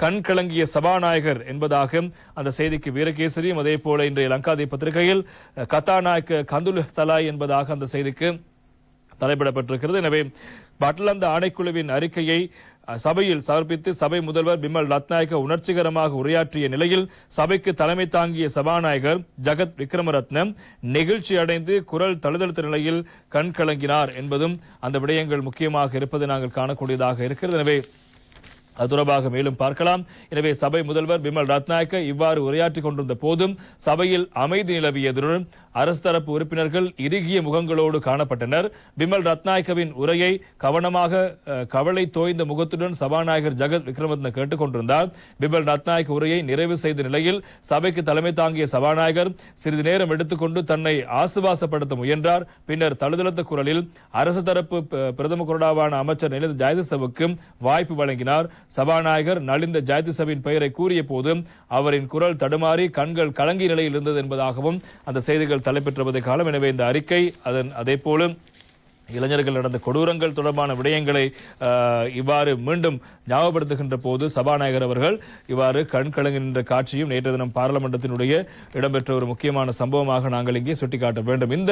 கண் கலங்கிய சபாநாயகர் என்பதாக அந்த செய்திக்கு வீரகேசரியும் அதே போல இன்றைய லங்காதி பத்திரிகையில் கதாநாயக்க கந்துல் தலாய் என்பதாக அந்த செய்திக்கு தலைப்பிடப்பட்டிருக்கிறது. எனவே பட்லந்த ஆணைக்குழுவின் அறிக்கையை சபையில் சமர்ப்பித்து சபை முதல்வர் பிமல் ரத்நாயக்க உணர்ச்சிகரமாக உரையாற்றிய நிலையில் சபைக்கு தலைமை தாங்கிய சபாநாயகர் ஜகத் விக்ரமரத்ன நெகிழ்ச்சி அடைந்து குரல் தழுதழுத்த நிலையில் கண் கலங்கினார் என்பதும் அந்த விடயங்கள் முக்கியமாக இருப்பது நாங்கள் காணக்கூடியதாக இருக்கிறது. எனவே அது தொடர்பாக மேலும் பார்க்கலாம். எனவே சபை முதல்வர் பிமல் ரத்நாயக்க இவ்வாறு உரையாற்றிக் கொண்டிருந்த போதும் சபையில் அமைதி நிலவியதுடன் அரசு தரப்பு உறுப்பினர்கள் இறுகிய முகங்களோடு காணப்பட்டனர். பிமல் ரத்நாயக்கவின் உரையை கவனமாக கவலை தோய்ந்த முகத்துடன் சபாநாயகர் ஜகத் விக்ரமரத்ன கேட்டுக் கொண்டிருந்தார். பிமல் ரத்நாயக்க உரையை நிறைவு செய்த நிலையில் சபைக்கு தலைமை தாங்கிய சபாநாயகர் சிறிது நேரம் எடுத்துக்கொண்டு தன்னை ஆசுவாசப்படுத்த முயன்றார். பின்னர் தழுதழுத்த குரலில் அரசு தரப்பு பிரதம கொறடாவான அமைச்சர் நலிந்த ஜாயதிசவுக்கு வாய்ப்பு வழங்கினார். சபாநாயகர் நலிந்த ஜாயதிசவின் பெயரை கூறிய போது அவரின் குரல் தடுமாறி கண்கள் கலங்கிய நிலையில் இருந்தது என்பதாகவும் அந்த செய்திகள் தலைப்பெற்றுவதை காலம். எனவே இந்த அறிக்கை அதே போல இளைஞர்கள் நடந்த கொடூரங்கள் தொடர்பான விடயங்களை இவ்வாறு மீண்டும் ஞாபகப்படுத்துகின்ற போது சபாநாயகர் அவர்கள் இவ்வாறு கண் கலங்குகின்ற காட்சியும் நேற்று தினம் பாராளுமன்றத்தினுடைய இடம்பெற்ற ஒரு முக்கியமான சம்பவமாக நாங்கள் இங்கே சுட்டிக்காட்ட வேண்டும். இந்த